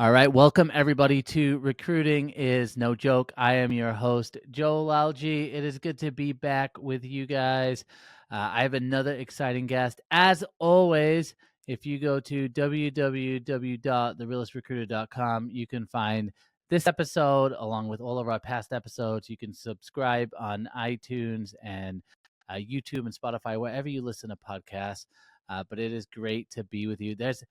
All right, welcome everybody to Recruiting is No Joke. I am your host, Joe Lalgee. It is good to be back with you guys. I have another exciting guest. As always, if you go to www.therealistrecruiter.com, you can find this episode along with all of our past episodes. You can subscribe on iTunes and YouTube and Spotify, wherever you listen to podcasts. But it is great to be with you. There's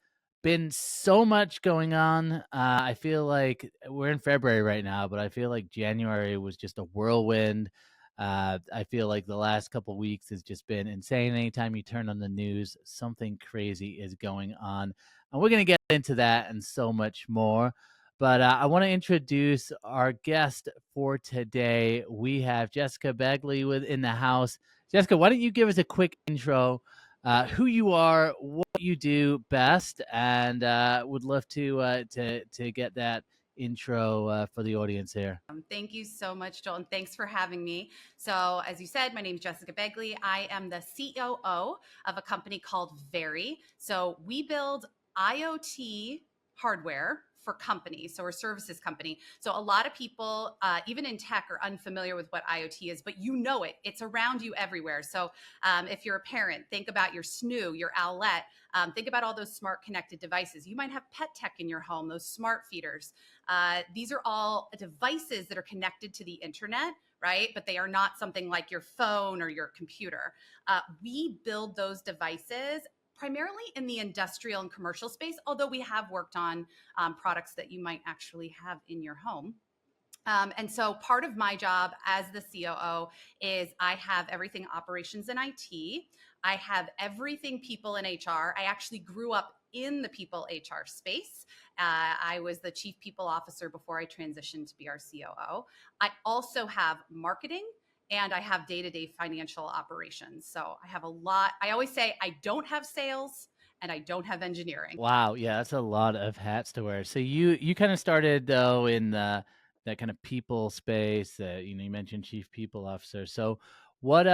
been so much going on. I feel like we're in February right now, but I feel like January was just a whirlwind. I feel like the last couple weeks has just been insane. Anytime you turn on the news, something crazy is going on. And we're going to get into that and so much more. But I want to introduce our guest for today. We have Jessica Begley in the house. Jessica, why don't you give us a quick intro, who you are, what you do best, and would love to get that intro for the audience here. Thank you so much, Joel, and thanks for having me. So, as you said, my name is Jessica Begley. I am the COO of a company called Very. So, we build IoT hardware for companies. So, we're a services company. So, a lot of people, even in tech, are unfamiliar with what IoT is, but you know it. It's around you everywhere. So, if you're a parent, think about your snoo, your owlet. Think about all those smart connected devices. You might have pet tech in your home, those smart feeders. These are all devices that are connected to the internet, right? But they are not something like your phone or your computer. We build those devices primarily in the industrial and commercial space, although we have worked on products that you might actually have in your home. And so part of my job as the COO is I have everything operations and IT. I have everything people in HR. I actually grew up in the people HR space. I was the chief people officer before I transitioned to be our COO. I also have marketing and I have day-to-day financial operations. So I have a lot. I always say I don't have sales and I don't have engineering. Wow, yeah, that's a lot of hats to wear. So you kind of started though in that kind of people space. You mentioned chief people officer. So what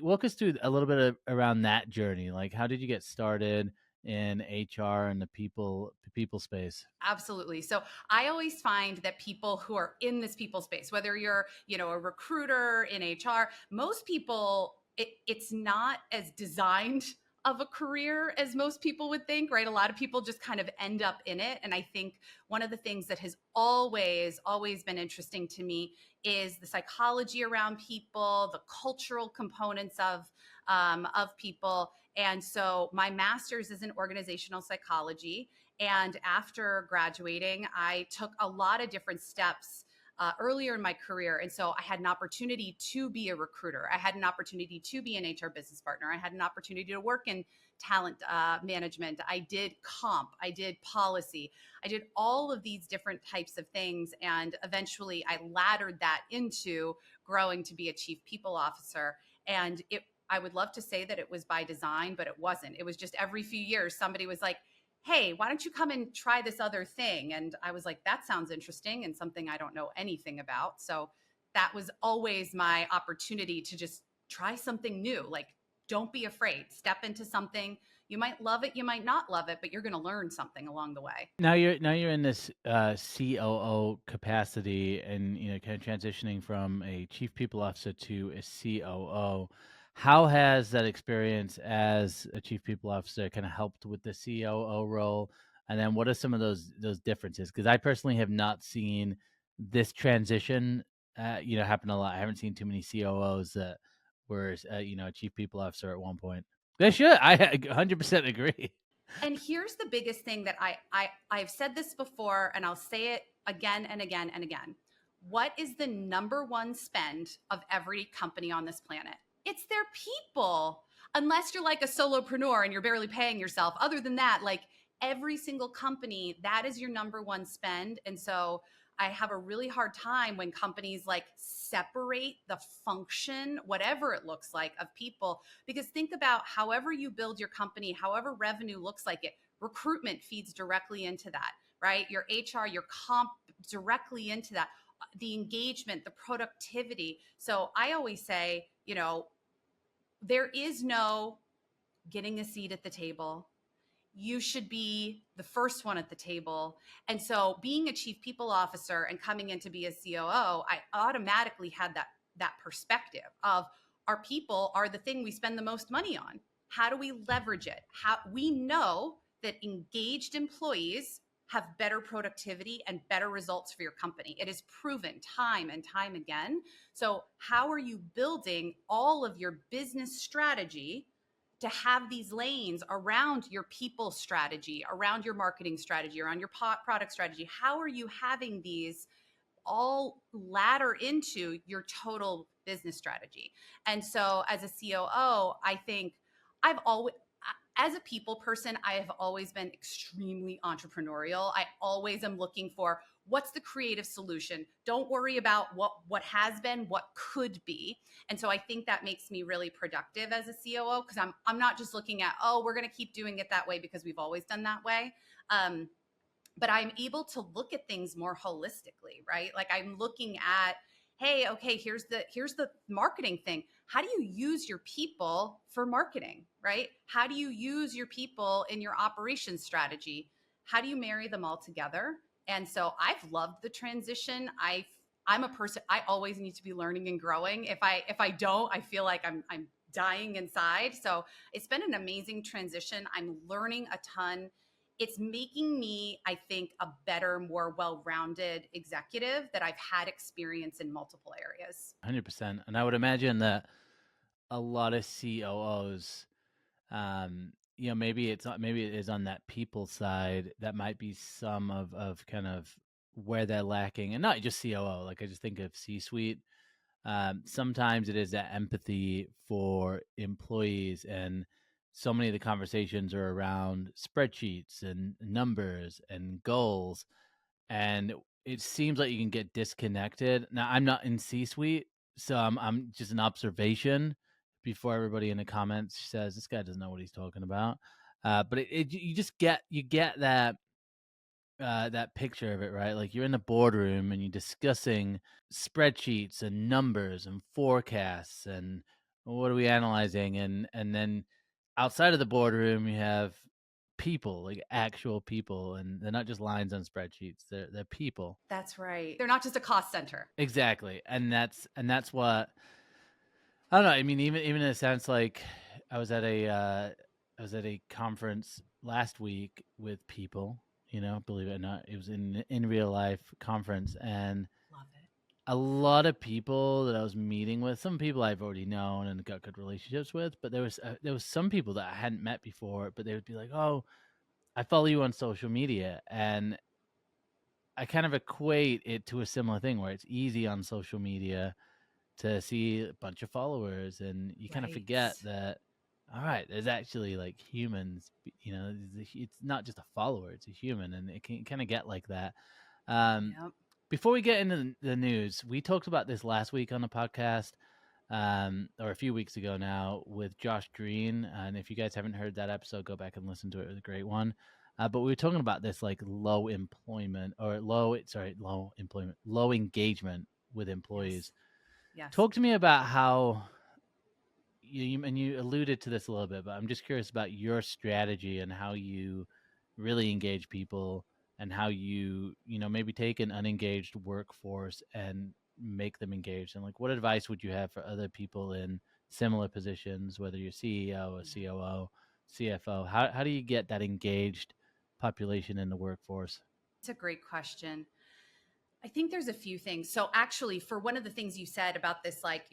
walk us through a little bit around that journey. Like, how did you get started in HR and the people space? Absolutely. So I always find that people who are in this people space, whether you're, a recruiter in HR, most people, it's not as designed of a career as most people would think, right? A lot of people just kind of end up in it. And I think one of the things that has always been interesting to me is the psychology around people, the cultural components of people. And so my master's is in organizational psychology. And after graduating, I took a lot of different steps earlier in my career. And so I had an opportunity to be a recruiter. I had an opportunity to be an HR business partner. I had an opportunity to work in talent management. I did comp. I did policy. I did all of these different types of things. And eventually I laddered that into growing to be a chief people officer. And I would love to say that it was by design, but it wasn't. It was just every few years, somebody was like, hey, why don't you come and try this other thing? And I was like, that sounds interesting and something I don't know anything about. So that was always my opportunity to just try something new. Like, don't be afraid. Step into something. You might love it, you might not love it, but you're going to learn something along the way. Now you're in this COO capacity, and kind of transitioning from a chief people officer to a COO. How has that experience as a chief people officer kind of helped with the COO role? And then what are some of those differences? Because I personally have not seen this transition, happen a lot. I haven't seen too many COOs that were, a chief people officer at one point. They should. I 100% agree. And here's the biggest thing that I've said this before, and I'll say it again and again and again. What is the number one spend of every company on this planet? It's their people. Unless you're like a solopreneur and you're barely paying yourself. Other than that, like every single company, that is your number one spend. And so I have a really hard time when companies like separate the function, whatever it looks like, of people. Because think about however you build your company, however revenue looks like it, recruitment feeds directly into that, right? Your HR, your comp directly into that, the engagement, the productivity. So I always say, there is no getting a seat at the table. you should be the first one at the table. And so being a chief people officer and coming in to be a COO, I automatically had that perspective of our people are the thing we spend the most money on. How do we leverage it? How we know that engaged employees have better productivity and better results for your company. It is proven time and time again. So how are you building all of your business strategy to have these lanes around your people strategy, around your marketing strategy, around your product strategy? How are you having these all ladder into your total business strategy? And so as a COO, I think I've always, as a people person, I have always been extremely entrepreneurial. I always am looking for what's the creative solution. Don't worry about what has been, what could be. And so I think that makes me really productive as a COO, because I'm not just looking at, oh, we're going to keep doing it that way because we've always done that way. But I'm able to look at things more holistically, right? Like I'm looking at, hey, okay, here's the marketing thing. How do you use your people for marketing, right? How do you use your people in your operations strategy? How do you marry them all together? And so I've loved the transition. I'm a person, I always need to be learning and growing. If I don't, I feel like I'm dying inside. So it's been an amazing transition. I'm learning a ton. It's making me, I think, a better, more well-rounded executive that I've had experience in multiple areas. 100%. And I would imagine that a lot of COOs, maybe it is on that people side. That might be some of kind of where they're lacking, and not just COO. Like I just think of C-suite. Sometimes it is that empathy for employees, and so many of the conversations are around spreadsheets and numbers and goals, and it seems like you can get disconnected. Now, I'm not in C-suite, so I'm just an observation before everybody in the comments says this guy doesn't know what he's talking about. But you just get that picture of it, right? Like you're in the boardroom and you're discussing spreadsheets and numbers and forecasts and what are we analyzing, and then outside of the boardroom you have people, like actual people, and they're not just lines on spreadsheets. They're people. That's right. They're not just a cost center. Exactly. And that's what I don't know. I mean, even in a sense, like I was at a conference last week with people, believe it or not. It was in real life conference, and Love it. a lot of people that I was meeting with, some people I've already known and got good relationships with, but there was some people that I hadn't met before, but they would be like, "Oh, I follow you on social media," and I kind of equate it to a similar thing where it's easy on social media to see a bunch of followers, and you kind of forget that, all right, there's actually like humans, it's not just a follower, it's a human, and it can kind of get like that. Yep. Before we get into the news, we talked about this last week on the podcast, or a few weeks ago now, with Josh Green. And if you guys haven't heard that episode, go back and listen to it. It was a great one. But we were talking about this like low engagement with employees. Yes. Talk to me about how you alluded to this a little bit, but I'm just curious about your strategy and how you really engage people, and how you maybe take an unengaged workforce and make them engaged. And like, what advice would you have for other people in similar positions, whether you're CEO, a COO, CFO? How do you get that engaged population in the workforce? It's a great question. I think there's a few things. So actually, for one of the things you said about this, like,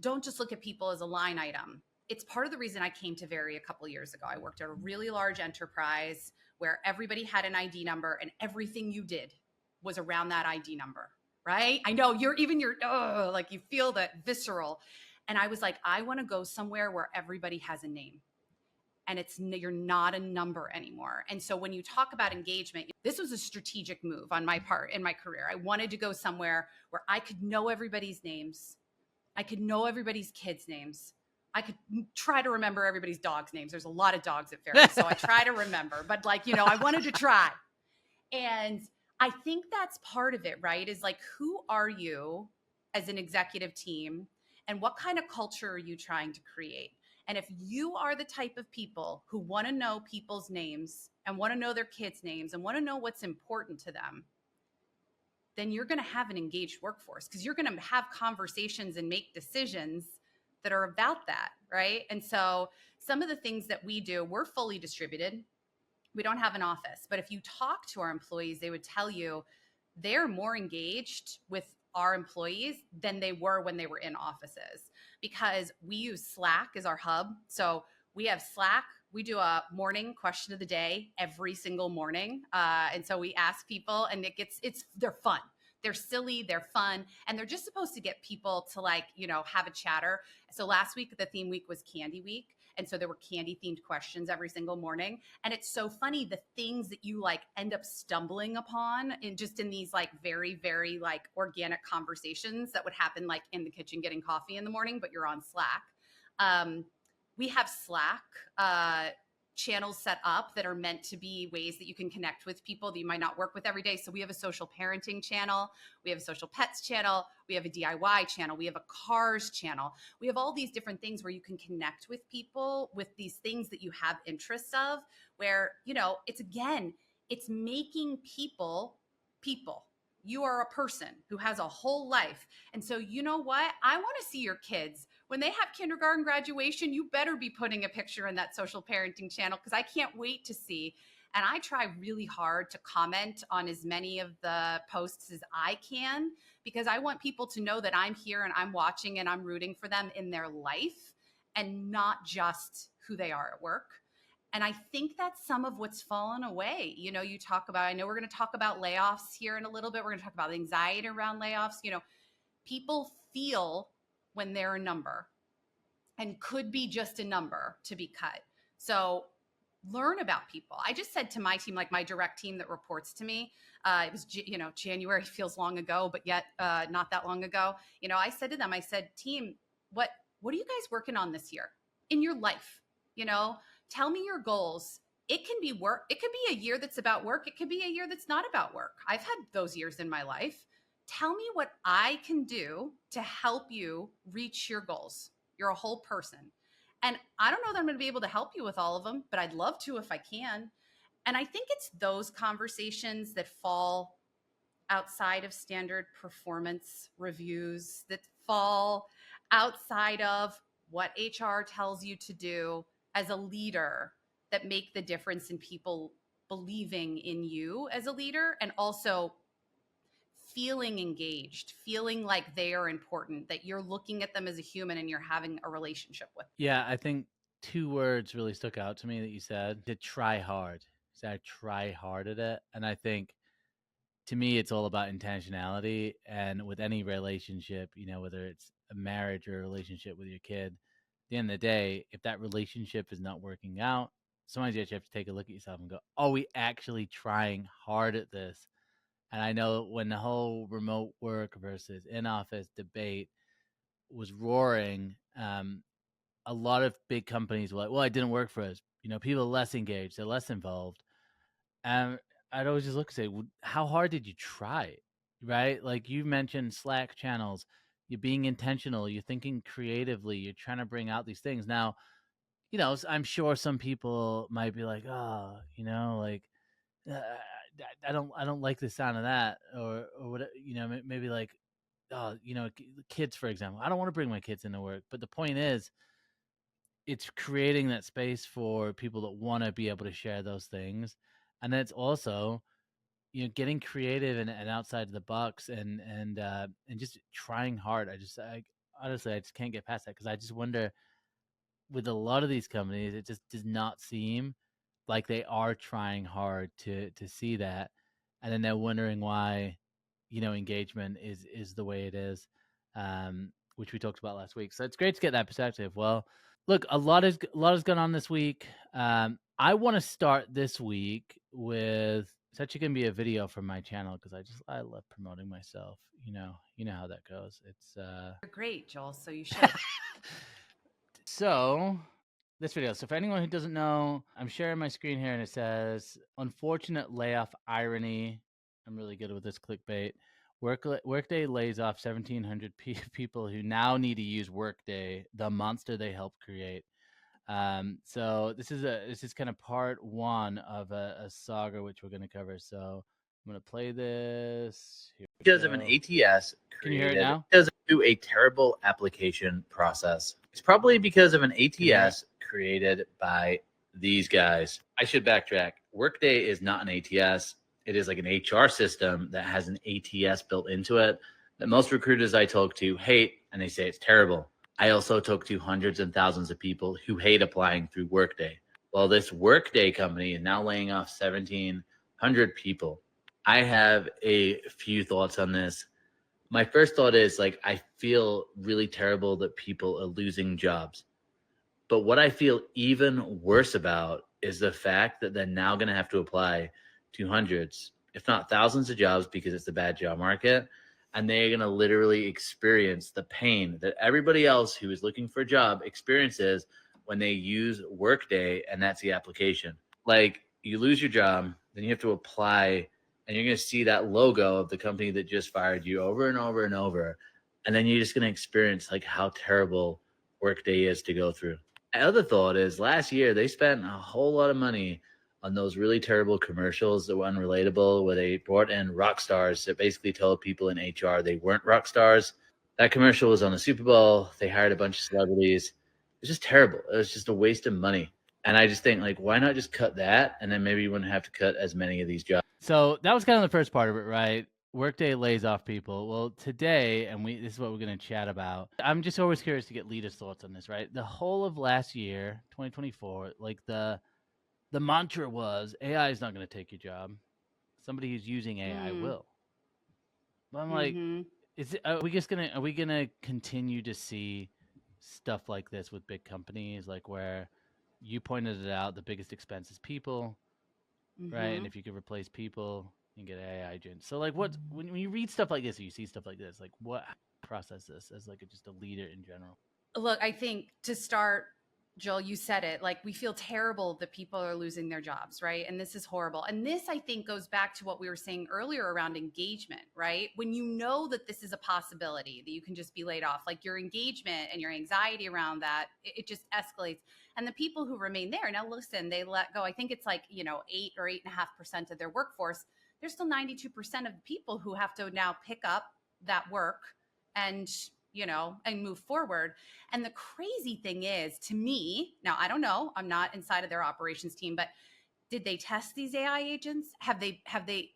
don't just look at people as a line item. It's part of the reason I came to Very a couple of years ago. I worked at a really large enterprise where everybody had an ID number and everything you did was around that ID number, right? I know like you feel that visceral. And I was like, I want to go somewhere where everybody has a name, and you're not a number anymore. And so when you talk about engagement, this was a strategic move on my part in my career. I wanted to go somewhere where I could know everybody's names. I could know everybody's kids' names. I could try to remember everybody's dogs' names. There's a lot of dogs at Very, so I try to remember, but I wanted to try. And I think that's part of it, right? Is like, who are you as an executive team, and what kind of culture are you trying to create? And if you are the type of people who want to know people's names and want to know their kids' names and want to know what's important to them, then you're going to have an engaged workforce, because you're going to have conversations and make decisions that are about that, right? And so some of the things that we do, we're fully distributed. We don't have an office, but if you talk to our employees, they would tell you they're more engaged with our employees than they were when they were in offices, because we use Slack as our hub. So we have Slack. We do a morning question of the day every single morning. And so we ask people, and they're fun. They're silly, they're fun, and they're just supposed to get people to have a chatter. So last week, the theme week was Candy Week. And so there were candy themed questions every single morning. And it's so funny, the things that you end up stumbling upon in these very, very organic conversations that would happen in the kitchen getting coffee in the morning, but you're on Slack. We have Slack channels set up that are meant to be ways that you can connect with people that you might not work with every day. So we have a social parenting channel, we have a social pets channel, we have a DIY channel, we have a cars channel. We have all these different things where you can connect with people with these things that you have interests of, where, it's making people. You are a person who has a whole life. And so, you know what? I want to see your kids. When they have kindergarten graduation, you better be putting a picture in that social parenting channel, because I can't wait to see. And I try really hard to comment on as many of the posts as I can, because I want people to know that I'm here and I'm watching and I'm rooting for them in their life, and not just who they are at work. And I think that's some of what's fallen away. You talk about, I know we're going to talk about layoffs here in a little bit. We're going to talk about anxiety around layoffs. People feel when they're a number and could be just a number to be cut. So learn about people. I just said to my team, my direct team that reports to me, it was, January feels long ago, but yet not that long ago. I said to them, team, what are you guys working on this year in your life? Tell me your goals. It can be work. It could be a year that's about work. It could be a year that's not about work. I've had those years in my life. Tell me what I can do to help you reach your goals. You're a whole person. And I don't know that I'm going to be able to help you with all of them, but I'd love to if I can. And I think it's those conversations that fall outside of standard performance reviews, that fall outside of what HR tells you to do as a leader, that make the difference in people believing in you as a leader, and also feeling engaged, feeling like they are important, that you're looking at them as a human and you're having a relationship with them. Yeah, I think 2 words really stuck out to me that you said: to try hard. You said, I try hard at it. And I think, to me, it's all about intentionality. And with any relationship, whether it's a marriage or a relationship with your kid, at the end of the day, if that relationship is not working out, sometimes you have to take a look at yourself and go, are we actually trying hard at this? And I know when the whole remote work versus in-office debate was roaring, a lot of big companies were like, well, it didn't work for us. People are less engaged, they're less involved. And I'd always just look and say, well, how hard did you try? Right? Like you mentioned Slack channels, you're being intentional, you're thinking creatively, you're trying to bring out these things. Now, I'm sure some people might be like, oh, uh, I don't like the sound of that, or what, maybe like, oh, kids, for example. I don't want to bring my kids into work, but the point is, it's creating that space for people that want to be able to share those things, and then it's also, getting creative and outside the box, and just trying hard. I honestly, I just can't get past that, because I just wonder, with a lot of these companies, it just does not seem like they are trying hard to see that, and then they're wondering why, engagement is the way it is, which we talked about last week. So it's great to get that perspective. Well, look, a lot has gone on this week. I want to start this week with, it's actually going to be a video from my channel, because I love promoting myself. You know how that goes. It's You're great, Joel, so you should. So, this video. So, for anyone who doesn't know, I'm sharing my screen here, and it says, unfortunate layoff irony. I'm really good with this clickbait. Workday lays off 1,700 people who now need to use Workday, the monster they helped create. So this is kind of part one of a saga which we're going to cover. So I'm going to play this. Here we Because of an go. ATS Can you hear it created now? because of a terrible application process. It's probably because of an ATS created by these guys. I should backtrack. Workday is not an ATS. It is like an HR system that has an ATS built into it that most recruiters I talk to hate, and they say it's terrible. I also talk to hundreds and thousands of people who hate applying through Workday. Well, this Workday company is now laying off 1,700 people. I have a few thoughts on this. My first thought is like, I feel really terrible that people are losing jobs. But what I feel even worse about is the fact that they're now going to have to apply to hundreds, if not thousands of jobs because it's a bad job market. And they're going to literally experience the pain that everybody else who is looking for a job experiences when they use Workday, and that's the application. Like, you lose your job, then you have to apply, and you're going to see that logo of the company that just fired you over and over and over. And then you're just going to experience like how terrible Workday is to go through. My other thought is last year they spent a whole lot of money on those really terrible commercials that were unrelatable, where they brought in rock stars that basically told people in HR they weren't rock stars. That commercial was on the Super Bowl. They hired a bunch of celebrities. It was just terrible. It was just a waste of money. And I just think, like, why not just cut that? And then maybe you wouldn't have to cut as many of these jobs. So that was kind of the first part of it, right? Workday lays off people. Well, today, and this is what we're going to chat about. I'm just always curious to get leaders' thoughts on this, right? The whole of last year, 2024, like the mantra was AI is not going to take your job. Somebody who's using AI will. But I'm like, are we gonna continue to see stuff like this with big companies, like where you pointed it out, the biggest expense is people, right? And if you could replace people and get AI agents. So like when you read stuff like this or you see stuff like this, like how do you process this as like just a leader in general? Look, I think to start, Joel, you said it, like we feel terrible that people are losing their jobs, right? And this is horrible. And this, I think, goes back to what we were saying earlier around engagement, right? When you know that this is a possibility, that you can just be laid off, like your engagement and your anxiety around that, it just escalates. And the people who remain there, now listen, they let go, I think it's like, 8 or 8.5% of their workforce. There's still 92% of the people who have to now pick up that work and and move forward. And the crazy thing is, to me, now I don't know, I'm not inside of their operations team, but did they test these AI agents? Have they,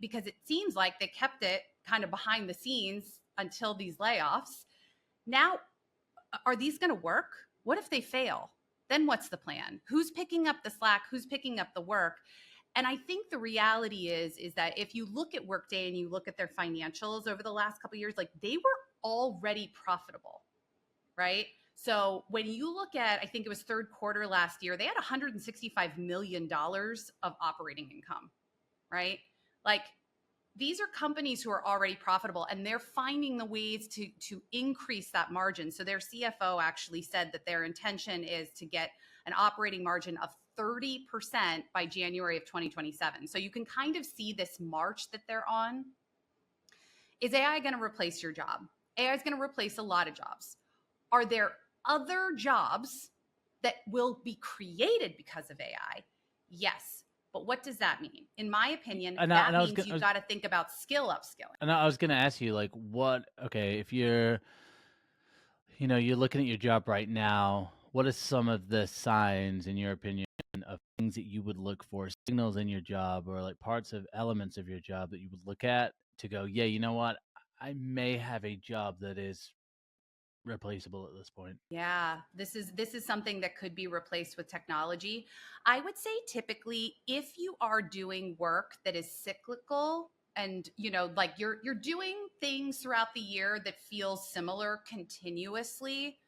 because it seems like they kept it kind of behind the scenes until these layoffs. Now, are these going to work? What if they fail? Then what's the plan? Who's picking up the slack? Who's picking up the work? And I think the reality is that if you look at Workday and you look at their financials over the last couple of years, like they were already profitable, right? So when you look at, I think it was third quarter last year, they had $165 million of operating income, right? Like these are companies who are already profitable and they're finding the ways to increase that margin. So their CFO actually said that their intention is to get an operating margin of 30% by January of 2027. So you can kind of see this march that they're on. Is AI going to replace your job? AI is going to replace a lot of jobs. Are there other jobs that will be created because of AI? Yes. But what does that mean? In my opinion, that means you've got to think about upskilling. And I was going to ask you, like, if you're, you're looking at your job right now, what are some of the signs, in your opinion, of things that you would look for, signals in your job or like parts of elements of your job that you would look at to go, yeah, you know what? I may have a job that is replaceable at this point. Yeah, this is something that could be replaced with technology. I would say typically if you are doing work that is cyclical and like you're doing things throughout the year that feel similar continuously,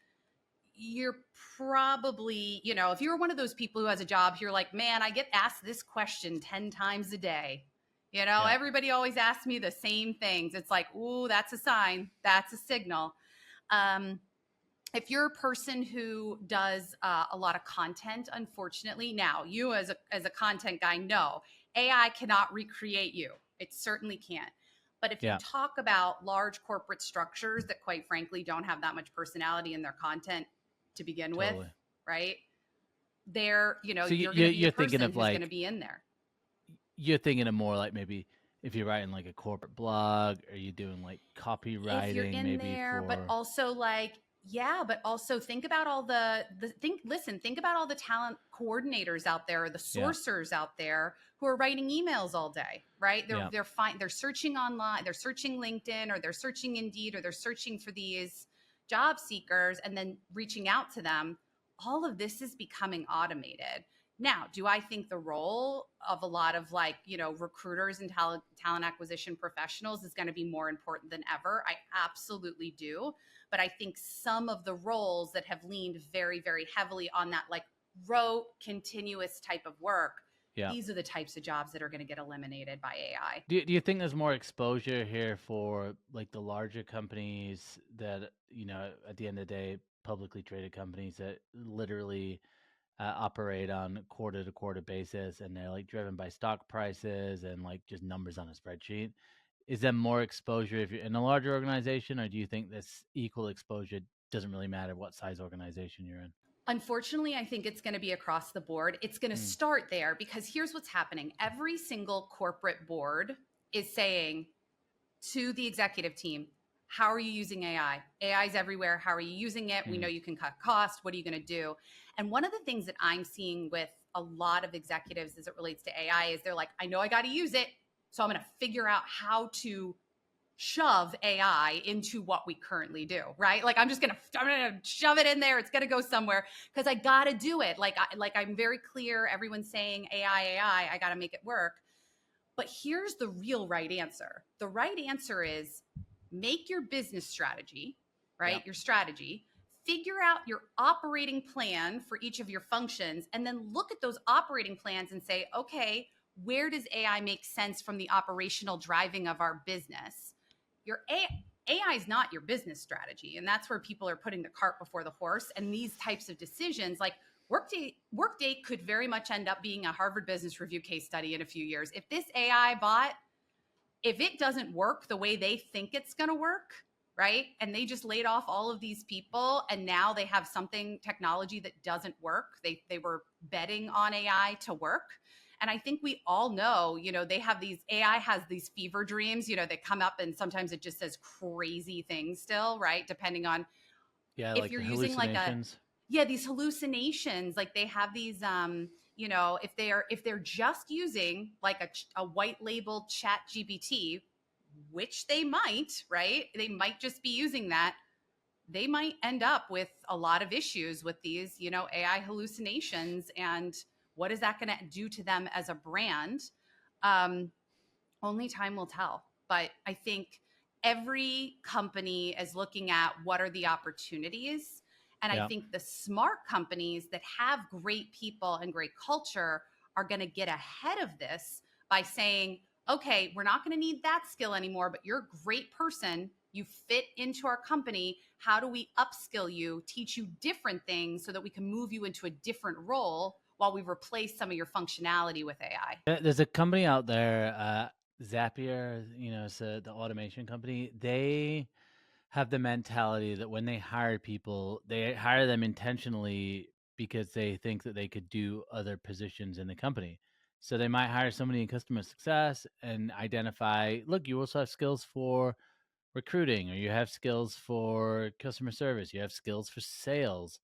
you're probably, if you're one of those people who has a job, you're like, man, I get asked this question 10 times a day. Everybody always asks me the same things. It's like, ooh, that's a sign. That's a signal. If you're a person who does a lot of content, unfortunately, now you as a content guy know AI cannot recreate you. It certainly can't. But if you talk about large corporate structures that quite frankly don't have that much personality in their content to begin with, right? they're, So you're you, going to be a you're thinking person of who's going to like, be in there. you're thinking of more like maybe if you're writing like a corporate blog, are you doing like If you're copywriting in maybe there, but for, also like, yeah, but also think about all think about all the talent coordinators out there, or the yeah, sourcers out there who are writing emails all day, right? yeah, They're searching online, they're searching LinkedIn, or they're searching Indeed, or they're searching for these job seekers and then reaching out to them. All of this is becoming automated. Now, do I think the role of a lot of recruiters and talent acquisition professionals is going to be more important than ever? I absolutely do. But I think some of the roles that have leaned very, very heavily on that like rote, continuous type of work, yeah. these are the types of jobs that are going to get eliminated by AI. Do you think there's more exposure here for like the larger companies that, at the end of the day, publicly traded companies that literally operate on quarter to quarter basis and they're like driven by stock prices and like just numbers on a spreadsheet? Is there more exposure if you're in a larger organization, or do you think this equal exposure doesn't really matter what size organization you're in? Unfortunately, I think it's going to be across the board. It's going to Mm, start there because here's what's happening. Every single corporate board is saying to the executive team, how are you using AI? AI is everywhere. How are you using it? We know mm, you can cut costs. What are you going to do? And one of the things that I'm seeing with a lot of executives as it relates to AI is they're like, I know I got to use it. So I'm going to figure out how to shove AI into what we currently do, right? Like I'm gonna shove it in there. It's gonna go somewhere because I gotta do it. I'm very clear. Everyone's saying AI. I gotta make it work. But here's the real right answer. The right answer is make your business strategy, yeah. right? Your strategy. Figure out your operating plan for each of your functions, and then look at those operating plans and say, okay, where does AI make sense from the operational driving of our business? Your AI is not your business strategy. And that's where people are putting the cart before the horse. And these types of decisions, like Workday could very much end up being a Harvard Business Review case study in a few years. If this AI bot, if it doesn't work the way they think it's going to work, right? And they just laid off all of these people and now they have something technology that doesn't work. They were betting on AI to work. And I think we all know, they have AI has these fever dreams, that come up and sometimes it just says crazy things still, right? Depending on Yeah, if like you're the using hallucinations. these hallucinations, like they have these if they're just using like a white labeled chat GPT, which they might, right? They might just be using that. They might end up with a lot of issues with these, AI hallucinations. And what is that going to do to them as a brand? Um, Only time will tell. But I think every company is looking at what are the opportunities. And I Yeah. think the smart companies that have great people and great culture are going to get ahead of this by saying, okay, we're not going to need that skill anymore, but you're a great person. You fit into our company. How do we upskill you, teach you different things so that we can move you into a different role while we replace some of your functionality with AI? There's a company out there, Zapier, it's the automation company. They have the mentality that when they hire people, they hire them intentionally because they think that they could do other positions in the company. So they might hire somebody in customer success and identify, look, you also have skills for recruiting, or you have skills for customer service, you have skills for sales.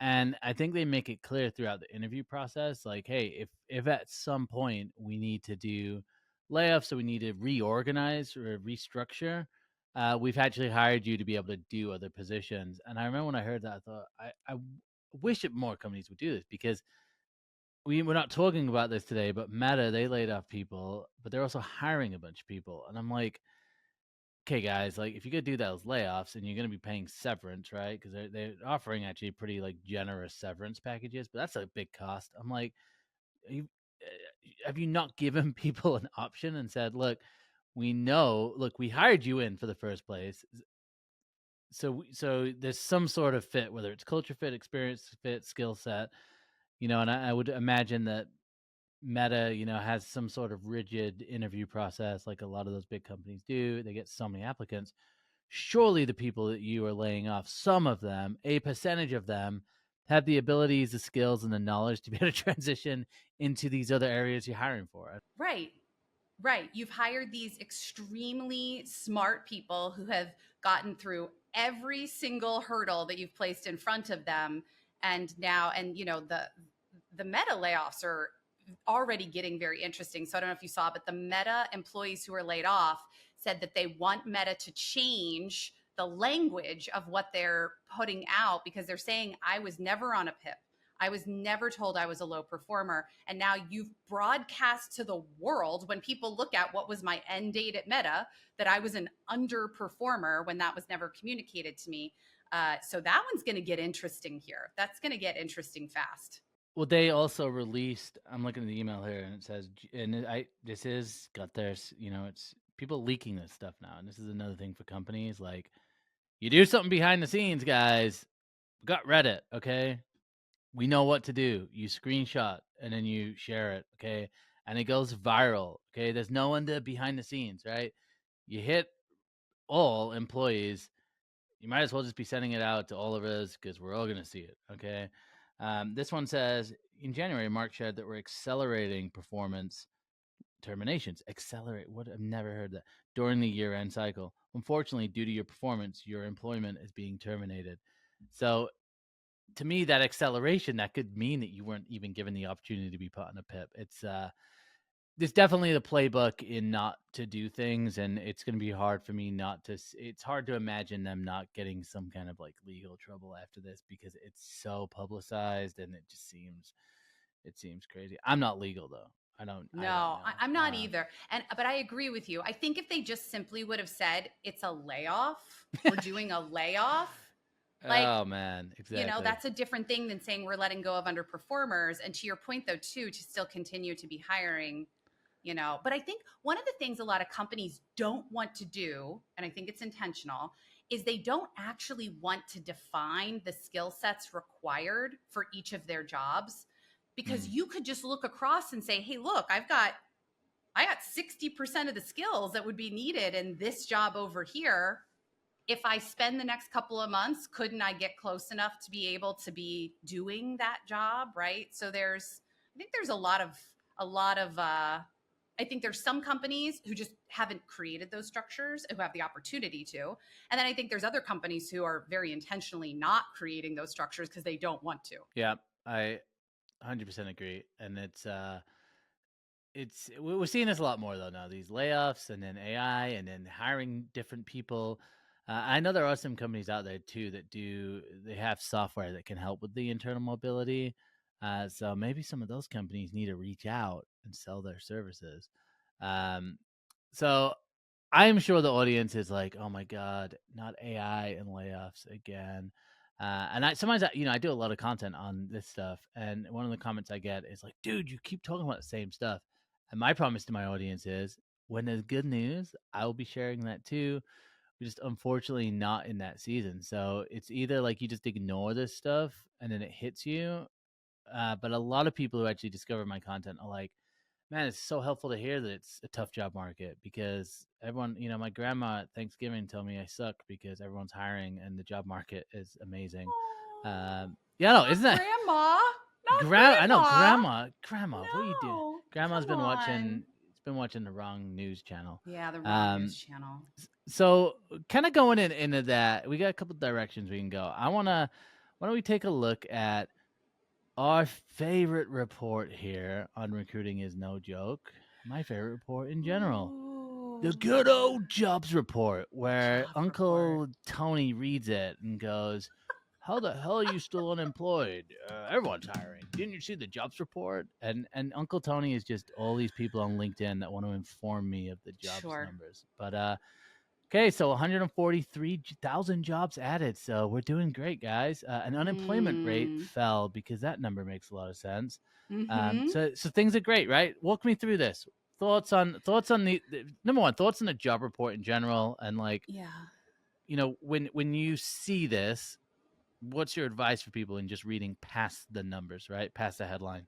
And I think they make it clear throughout the interview process, like, hey, if at some point we need to do layoffs or we need to reorganize or restructure, we've actually hired you to be able to do other positions. And I remember when I heard that, I thought, I wish that more companies would do this, because we're not talking about this today, but Meta, they laid off people, but they're also hiring a bunch of people. And I'm like, okay, guys, like if you're gonna do those layoffs and you're gonna be paying severance, right? Because they're offering actually pretty like generous severance packages, but that's a big cost. I'm like, have you not given people an option and said, look, we hired you in for the first place, so there's some sort of fit, whether it's culture fit, experience fit, skill set, and I would imagine that Meta, has some sort of rigid interview process like a lot of those big companies do. They get so many applicants. Surely the people that you are laying off, some of them, a percentage of them, have the abilities, the skills, and the knowledge to be able to transition into these other areas you're hiring for. Right. Right. You've hired these extremely smart people who have gotten through every single hurdle that you've placed in front of them. And now, and the Meta layoffs are already getting very interesting. So I don't know if you saw, but the Meta employees who were laid off said that they want Meta to change the language of what they're putting out, because they're saying, I was never on a PIP. I was never told I was a low performer. And now you've broadcast to the world, when people look at what was my end date at Meta, that I was an underperformer when that was never communicated to me. So that one's going to get interesting here. That's going to get interesting fast. Well, they also released. I'm looking at the email here, and it says, and this is got their, it's people leaking this stuff now, and this is another thing for companies. Like, you do something behind the scenes, guys. We got Reddit, okay? We know what to do. You screenshot and then you share it, okay? And it goes viral, okay? There's no one behind the scenes, right? You hit all employees. You might as well just be sending it out to all of us because we're all going to see it, okay? This one says, in January, Mark shared that we're accelerating performance terminations. Accelerate? What? I've never heard that. During the year-end cycle. Unfortunately, due to your performance, your employment is being terminated. So to me, that acceleration, that could mean that you weren't even given the opportunity to be put on a PIP. There's definitely the playbook in not to do things, and it's going to be hard for me not to. It's hard to imagine them not getting some kind of like legal trouble after this, because it's so publicized and it seems crazy. I'm not legal though. I don't know. I'm not either. But I agree with you. I think if they just simply would have said it's a layoff, we're doing a layoff. Like, oh man, exactly. That's a different thing than saying we're letting go of underperformers. And to your point, though, too, to still continue to be hiring, But I think one of the things a lot of companies don't want to do, and I think it's intentional, is they don't actually want to define the skill sets required for each of their jobs, because you could just look across and say, hey, look, I got 60% of the skills that would be needed in this job over here. If I spend the next couple of months, couldn't I get close enough to be able to be doing that job? Right. So I think there's I think there's some companies who just haven't created those structures, who have the opportunity to. And then I think there's other companies who are very intentionally not creating those structures because they don't want to. Yeah, I 100% agree. And we're seeing this a lot more though now, these layoffs and then AI and then hiring different people. I know there are some companies out there too they have software that can help with the internal mobility. So maybe some of those companies need to reach out and sell their services. So I'm sure the audience is like, oh my God, not AI and layoffs again. And sometimes I do a lot of content on this stuff, and one of the comments I get is like, dude, you keep talking about the same stuff. And my promise to my audience is, when there's good news, I will be sharing that too. We're just unfortunately not in that season. So it's either like you just ignore this stuff and then it hits you. But a lot of people who actually discover my content are like, man, it's so helpful to hear that it's a tough job market, because everyone, my grandma at Thanksgiving told me I suck because everyone's hiring and the job market is amazing. No, isn't that Grandma? Not grandma. I know, grandma. No, what are you doing? Grandma's been watching the wrong news channel. Yeah, the wrong news channel. So kind of going into that, we got a couple directions we can go. Why don't we take a look at our favorite report here on Recruiting Is No Joke. My favorite report in general. Ooh. The good old jobs report, where Uncle Tony reads it and goes, how the hell are you still unemployed? Everyone's hiring. Didn't you see the jobs report? And Uncle Tony is just all these people on LinkedIn that want to inform me of the jobs numbers. But okay, so 143,000 jobs added. So we're doing great, guys. An unemployment rate fell, because that number makes a lot of sense. So things are great, right? Walk me through this. Thoughts on the number one, thoughts on the job report in general, and when you see this, what's your advice for people in just reading past the numbers, right? Past the headline.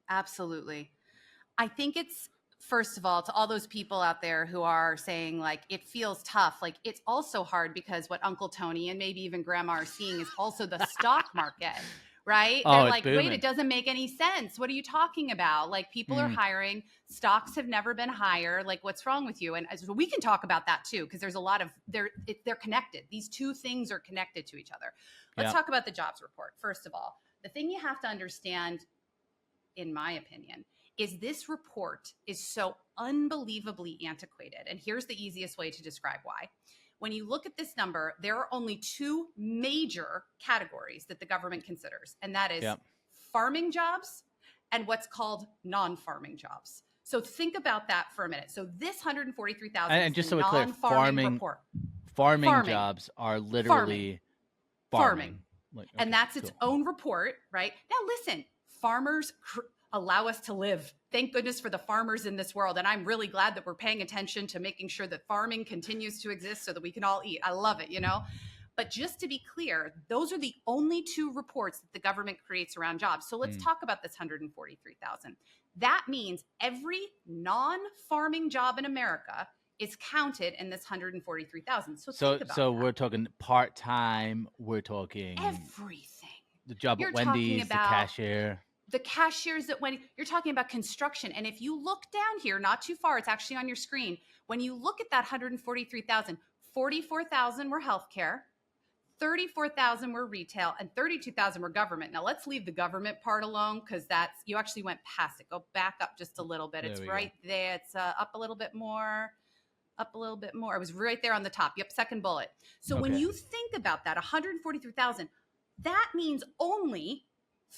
Absolutely. I think it's first of all, to all those people out there who are saying like it feels tough, like it's also hard because what Uncle Tony and maybe even Grandma are seeing is also the stock market, right? Oh, They're it's like, wait, booming. it doesn't make any sense. What are you talking about? Like people are hiring, stocks have never been higher. Like what's wrong with you? And so we can talk about that too, because there's a lot of they're connected. These two things are connected to each other. Let's talk about the jobs report. First of all, the thing you have to understand, in my opinion, is this report is so unbelievably antiquated. And here's the easiest way to describe why. When you look at this number, there are only two major categories that the government considers, and that is farming jobs and what's called non-farming jobs. So think about that for a minute. So this 143,000 and just so we're clear, report. Farming jobs are literally farming. Like, and that's its own report, right? Now listen, farmers allow us to live. Thank goodness for the farmers in this world. And I'm really glad that we're paying attention to making sure that farming continues to exist so that we can all eat. I love it, you know? But just to be clear, those are the only two reports that the government creates around jobs. So let's talk about this 143,000. That means every non-farming job in America is counted in this 143,000. So think about that. We're talking part-time, we're talking everything. The job at Wendy's, the cashier. The cashiers at Wendy's, you're talking about construction. And if you look down here, not too far, it's actually on your screen. When you look at that 143,000, 44,000 were healthcare, 34,000 were retail, and 32,000 were government. Now let's leave the government part alone because you actually went past it. Go back up just a little bit. It's right there. It's up a little bit more. Up a little bit more. It was right there on the top. Yep, second bullet. So when you think about that, 143,000, that means only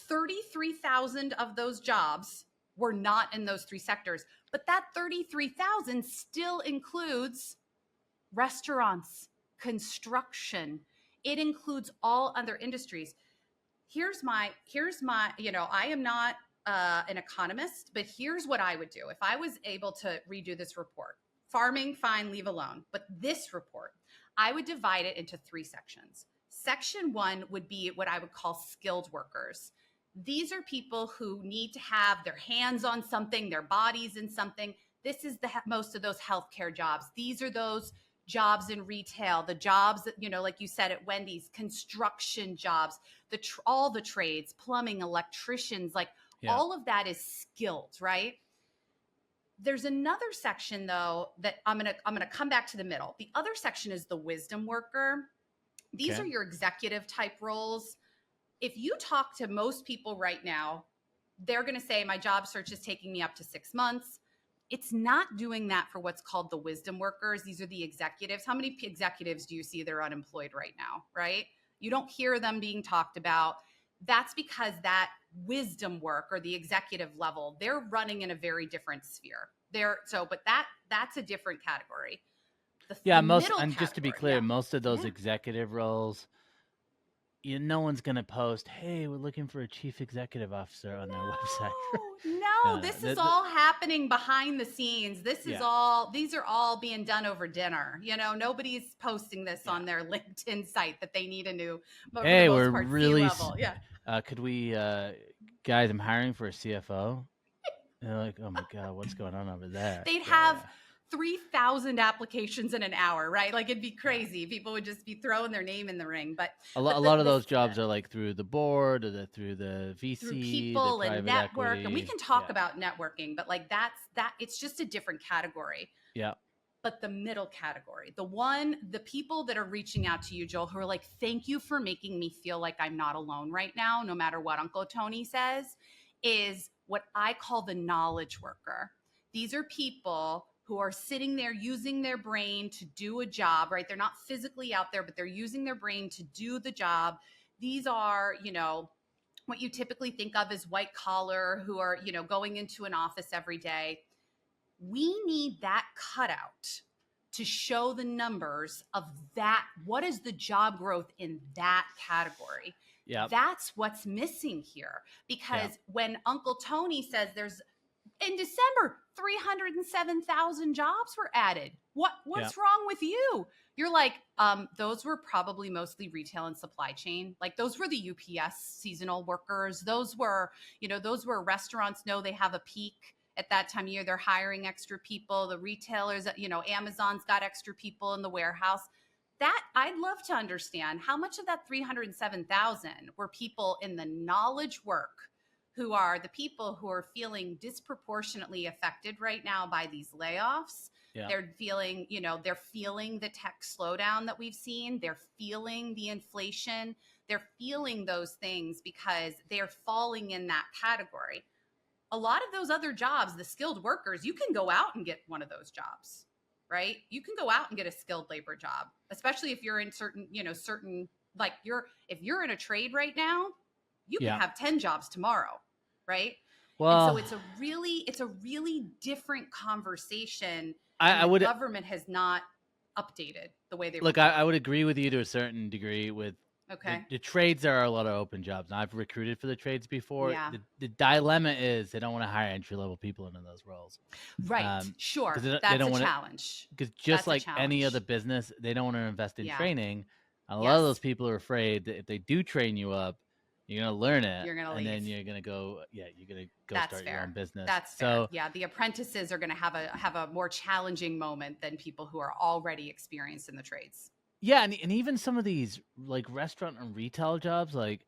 33,000 of those jobs were not in those three sectors. But that 33,000 still includes restaurants, construction. It includes all other industries. Here's my, I am not an economist, but here's what I would do. If I was able to redo this report, farming, fine, leave alone. But this report, I would divide it into three sections. Section one would be what I would call skilled workers. These are people who need to have their hands on something, their bodies in something. This is most of those healthcare jobs. These are those jobs in retail, the jobs that, like you said at Wendy's, construction jobs, all the trades, plumbing, electricians, all of that is skilled, right? There's another section though that I'm gonna come back to the middle. The other section is the wisdom worker. These are your executive type roles. If you talk to most people right now, they're going to say my job search is taking me up to 6 months. It's not doing that for what's called the wisdom workers. These are the executives. How many executives do you see that are unemployed right now, right? You don't hear them being talked about. That's because that wisdom work or the executive level, they're running in a very different sphere. But that's a different category. Just to be clear, most of those executive roles, no one's going to post, hey, we're looking for a chief executive officer on their website. No, this is all happening behind the scenes. These are all being done over dinner. Nobody's posting this on their LinkedIn site that they need a new, but hey, we're really, could we, guys, I'm hiring for a CFO. They're like, oh my God, what's going on over there? They'd have 3,000 applications in an hour, right? Like it'd be crazy. People would just be throwing their name in the ring. But a lot of those jobs are like through the board or through the VC, through people and network. Equity. And we can talk about networking, but it's just a different category. Yeah. But the middle category, the people that are reaching out to you, Joel, who are like, thank you for making me feel like I'm not alone right now, no matter what Uncle Tony says, is what I call the knowledge worker. These are people who are sitting there using their brain to do a job, right? They're not physically out there, but they're using their brain to do the job. These are, what you typically think of as white collar who are, going into an office every day. We need that cutout to show the numbers of that. What is the job growth in that category? Yeah. That's what's missing here. Because when Uncle Tony says in December, 307,000 jobs were added. What's wrong with you? You're like, those were probably mostly retail and supply chain. Like those were the UPS seasonal workers. Those were restaurants know they have a peak at that time of year. They're hiring extra people. The retailers, Amazon's got extra people in the warehouse. That I'd love to understand how much of that 307,000 were people in the knowledge work who are the people who are feeling disproportionately affected right now by these layoffs. Yeah. They're feeling, they're feeling the tech slowdown that we've seen. They're feeling the inflation. They're feeling those things because they're falling in that category. A lot of those other jobs, the skilled workers, you can go out and get one of those jobs, right? You can go out and get a skilled labor job, especially if you're in certain, if you're in a trade right now, you can have 10 jobs tomorrow, right? Well, and so it's a really different conversation. The government has not updated the way they look. I would agree with you to a certain degree with. Okay. The trades, there are a lot of open jobs. Now, I've recruited for the trades before. Yeah. The dilemma is they don't want to hire entry-level people into those roles. Right. Sure. That's a challenge. Because just like any other business, they don't want to invest in training. And a lot of those people are afraid that if they do train you up, you're going to learn it. You're going to leave. And then you're going to go, you're going to go start your own business. That's fair. Yeah. The apprentices are going to have a more challenging moment than people who are already experienced in the trades. Yeah, and even some of these like restaurant and retail jobs, like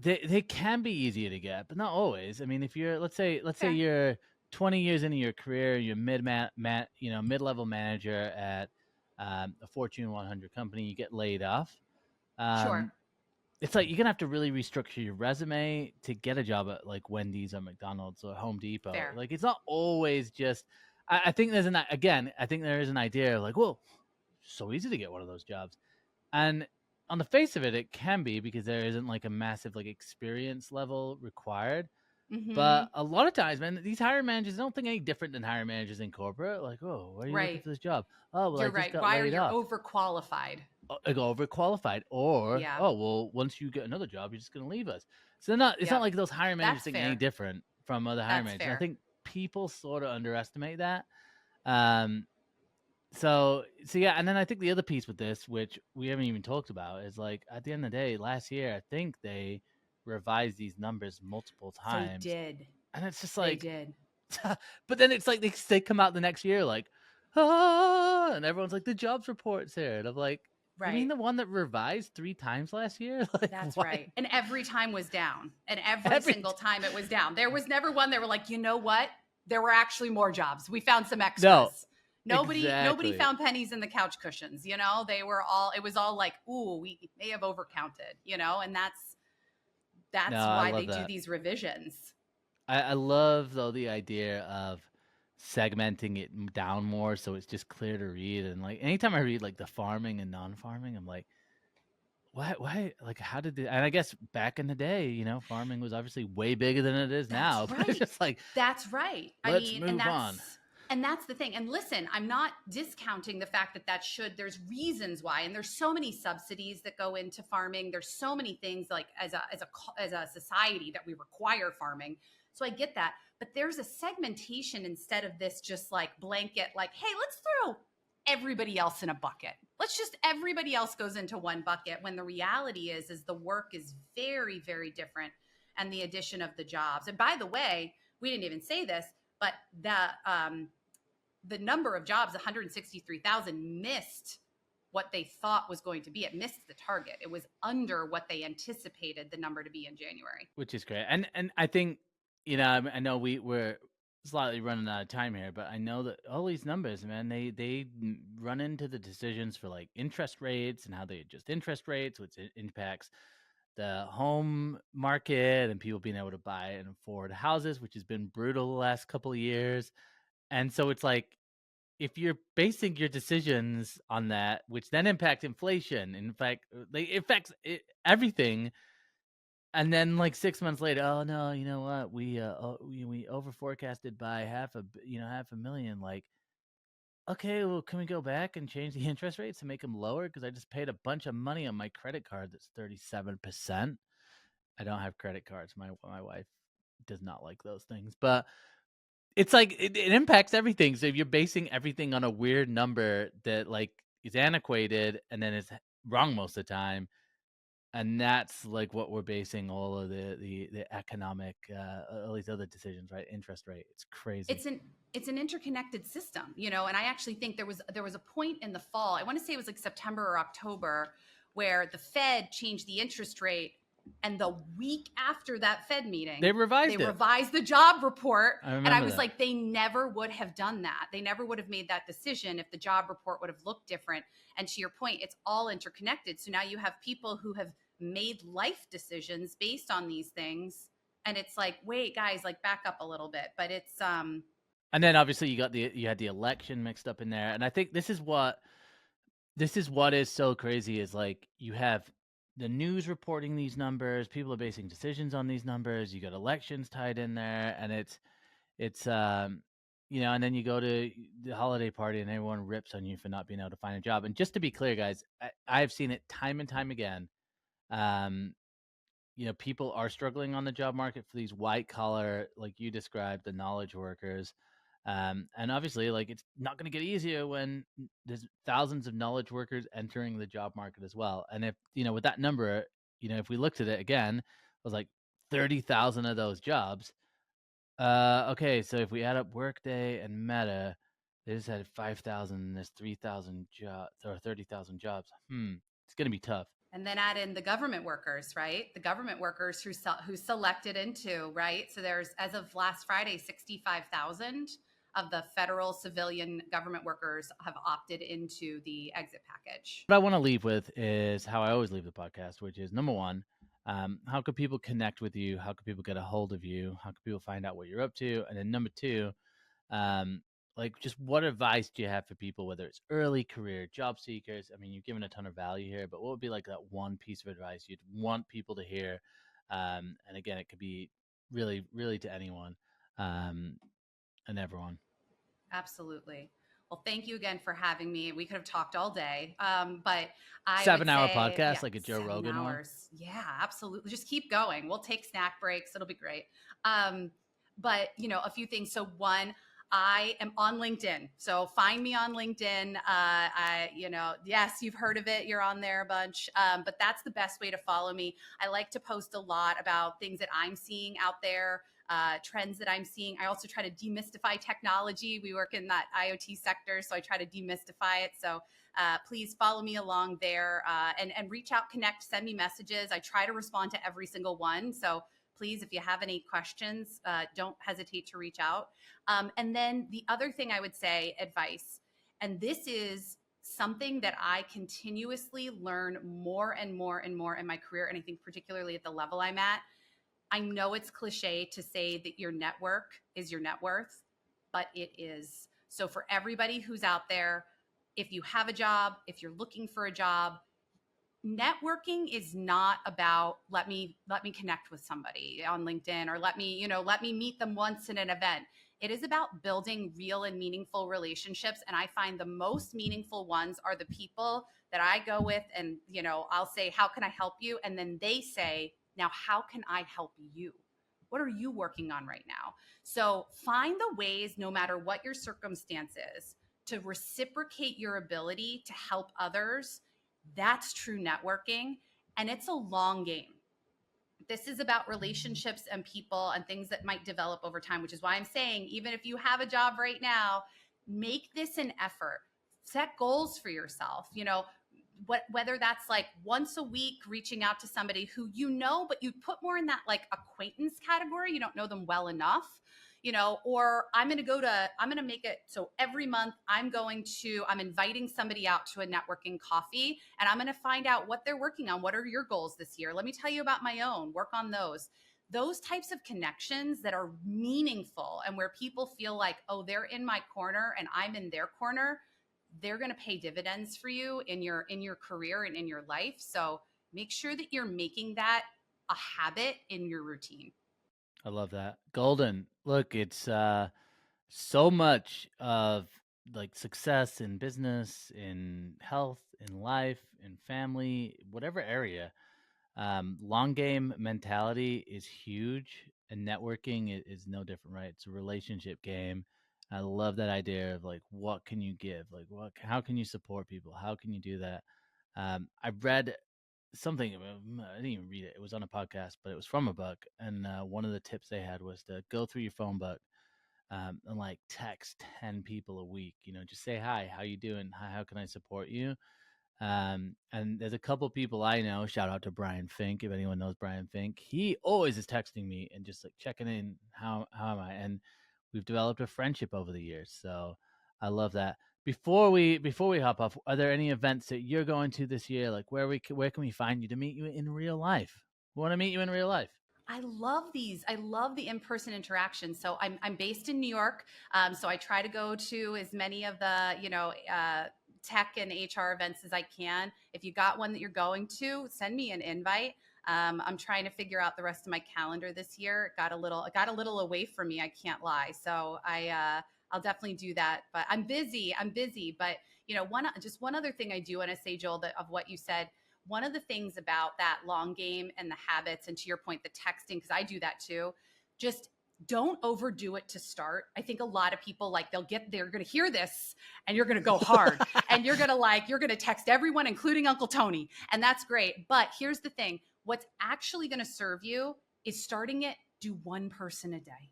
they can be easier to get, but not always. I mean, if you're let's say you're 20 years into your career, you're mid-level manager at a Fortune 100 company, you get laid off. Sure. It's like you're gonna have to really restructure your resume to get a job at like Wendy's or McDonald's or Home Depot. Fair. Like it's not always just. I think there is an idea of like, well, so easy to get one of those jobs, and on the face of it, it can be because there isn't like a massive like experience level required. Mm-hmm. But a lot of times, man, these hiring managers don't think any different than hiring managers in corporate. Like, oh, why are you looking for this job? Oh, well, you're right. Why are you overqualified? Overqualified, or oh, well, once you get another job, you're just going to leave us. So it's not like those hiring managers think any different from other hiring managers. I think people sort of underestimate that. So yeah, and then I think the other piece with this, which we haven't even talked about, is like at the end of the day, last year I think they revised these numbers multiple times. They did, and it's just like they did. But then it's like they come out the next year like, and everyone's like the jobs report's here, and I'm like, right. You mean the one that revised 3 times last year? Like, that's what? Right. And every time was down, and every single time it was down. There was never one that were like, you know what? There were actually more jobs. We found some extras. No. Nobody found pennies in the couch cushions, it was all like, ooh, we may have overcounted, and that's why they do these revisions. I love though the idea of segmenting it down more so it's just clear to read. And like anytime I read like the farming and non-farming, I'm like, why like how did and I guess back in the day, farming was obviously way bigger than it is now. Right. But it's just like, that's right. Let's move on. And that's the thing. And listen, I'm not discounting the fact that there's reasons why, and there's so many subsidies that go into farming. There's so many things like as a society that we require farming. So I get that, but there's a segmentation instead of this just like blanket, like, hey, let's throw everybody else in a bucket. Everybody else goes into one bucket, when the reality is the work is very, very different, and the addition of the jobs. And by the way, we didn't even say this, but the number of jobs, 163,000, missed what they thought was going to be. It missed the target. It was under what they anticipated the number to be in January. Which is great. And I think, I know we're slightly running out of time here, but I know that all these numbers, man, they run into the decisions for like interest rates and how they adjust interest rates, which impacts the home market and people being able to buy and afford houses, which has been brutal the last couple of years. And so it's like, if you're basing your decisions on that, which then impact inflation, in fact, it affects everything. And then like 6 months later, oh no, you know what? We over forecasted by half a million. Like, okay, well, can we go back and change the interest rates to make them lower? Because I just paid a bunch of money on my credit card that's 37%. I don't have credit cards. My wife does not like those things, but it's like it impacts everything. So if you're basing everything on a weird number that like is antiquated and then is wrong most of the time, And that's like what we're basing all of the economic, all these other decisions, right? Interest rate. It's crazy. It's an interconnected system, and I actually think there was a point in the fall, I want to say it was like September or October, where the Fed changed the interest rate, and the week after that Fed meeting, They revised the job report. I remember and I was that. like, they never would have done that. They never would have made that decision if the job report would have looked different. And to your point, it's all interconnected. So now you have people who have made life decisions based on these things. And it's like, wait, guys, like back up a little bit. But it's And then obviously you had the election mixed up in there. And I think this is what is so crazy is like you have the news reporting these numbers, people are basing decisions on these numbers, you got elections tied in there, and it's and then you go to the holiday party and everyone rips on you for not being able to find a job. And just to be clear, guys, I've seen it time and time again. Um, people are struggling on the job market for these white collar, like you described, the knowledge workers. And obviously, like it's not going to get easier when there's thousands of knowledge workers entering the job market as well. And if, with that number, if we looked at it again, it was like 30,000 of those jobs. Okay, so if we add up Workday and Meta, they just had 5,000 and there's 3,000 jobs or 30,000 jobs. It's going to be tough. And then add in the government workers, right? The government workers who selected into, right? So there's, as of last Friday, 65,000 of the federal civilian government workers have opted into the exit package. What I want to leave with is how I always leave the podcast, which is number one, how could people connect with you? How could people get a hold of you? How could people find out what you're up to? And then number two, like just what advice do you have for people, whether it's early career job seekers? I mean, you've given a ton of value here, but what would be like that one piece of advice you'd want people to hear? And again, it could be really, really to anyone and everyone. Absolutely. Well, thank you again for having me. We could have talked all day, but I 7-hour would say, podcast, like a Joe 7 Rogan hours. Yeah, absolutely. Just keep going. We'll take snack breaks. It'll be great. But a few things. So one, I am on LinkedIn. So find me on LinkedIn. Yes, you've heard of it. You're on there a bunch. But that's the best way to follow me. I like to post a lot about things that I'm seeing out there, trends that I'm seeing. I also try to demystify technology. We work in that IoT sector, so I try to demystify it. So please follow me along there and reach out, connect, send me messages. I try to respond to every single one. So please, if you have any questions, don't hesitate to reach out. And then the other thing I would say, advice, and this is something that I continuously learn more and more and more in my career, and I think particularly at the level I'm at. I know it's cliche to say that your network is your net worth, but it is. So for everybody who's out there, if you have a job, if you're looking for a job, networking is not about let me connect with somebody on LinkedIn or let me meet them once in an event. It is about building real and meaningful relationships. And I find the most meaningful ones are the people that I go with and, I'll say, how can I help you? And then they say, now, how can I help you? What are you working on right now? So find the ways, no matter what your circumstances, to reciprocate your ability to help others. That's true networking. And it's a long game. This is about relationships and people and things that might develop over time, which is why I'm saying, even if you have a job right now, make this an effort. Set goals for yourself. Whether that's like once a week reaching out to somebody who but you put more in that like acquaintance category. You don't know them well enough, or I'm going to make it so every month I'm inviting somebody out to a networking coffee and I'm going to find out what they're working on. What are your goals this year? Let me tell you about my own, work on those types of connections that are meaningful and where people feel like, oh, they're in my corner and I'm in their corner. They're going to pay dividends for you in your career and in your life. So make sure that you're making that a habit in your routine. I love that. Golden. Look, it's so much of like success in business, in health, in life, in family, whatever area. Long game mentality is huge, and networking is no different, right? It's a relationship game. I love that idea of like, what can you give? Like, how can you support people? How can you do that? I've read something. I didn't even read it. It was on a podcast, but it was from a book. And one of the tips they had was to go through your phone book and like text 10 people a week. Just say hi, how you doing? Hi, how can I support you? And there's a couple people I know. Shout out to Brian Fink, if anyone knows Brian Fink. He always is texting me and just like checking in. How am I? And we've developed a friendship over the years. So I love that. Before we hop off, are there any events that you're going to this year? Like where can we find you to meet you in real life? We want to meet you in real life. I love these. I love the in-person interaction. So I'm based in New York. So I try to go to as many of the, tech and HR events as I can. If you got one that you're going to, send me an invite. I'm trying to figure out the rest of my calendar this year. It got a little away from me. I can't lie. So I'll definitely do that. But I'm busy. But one other thing I do want to say, Joel, of what you said. One of the things about that long game and the habits, and to your point, the texting, because I do that too, just don't overdo it to start. I think a lot of people they're going to hear this and you're going to go hard and you're going to text everyone, including Uncle Tony. And that's great. But here's the thing. What's actually going to serve you is starting it, do one person a day.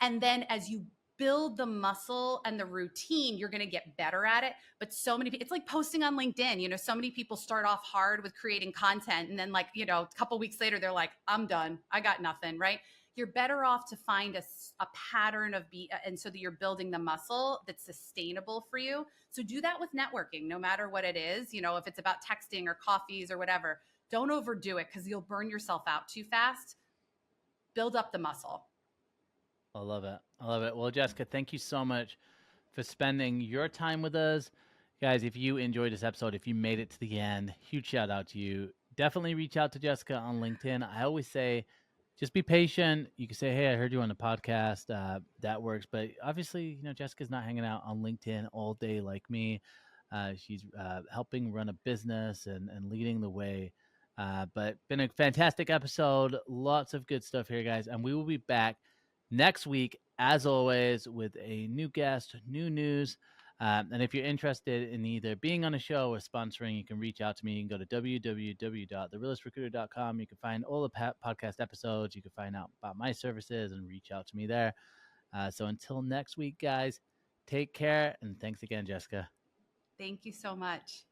And then as you build the muscle and the routine, you're going to get better at it. But so many people, it's like posting on LinkedIn. So many people start off hard with creating content. And then a couple weeks later, they're like, I'm done. I got nothing, right? You're better off to find a pattern and so that you're building the muscle that's sustainable for you. So do that with networking, no matter what it is, if it's about texting or coffees or whatever, don't overdo it because you'll burn yourself out too fast. Build up the muscle. I love it. Well, Jessica, thank you so much for spending your time with us. Guys, if you enjoyed this episode, if you made it to the end, huge shout out to you. Definitely reach out to Jessica on LinkedIn. I always say, just be patient. You can say, hey, I heard you on the podcast. That works. But obviously, Jessica's not hanging out on LinkedIn all day like me. She's helping run a business and leading the way. But been a fantastic episode. Lots of good stuff here, guys. And we will be back next week, as always, with a new guest, new news. And if you're interested in either being on a show or sponsoring, you can reach out to me. You can go to www.therealistrecruiter.com. You can find all the podcast episodes. You can find out about my services and reach out to me there. So until next week, guys, take care. And thanks again, Jessica. Thank you so much.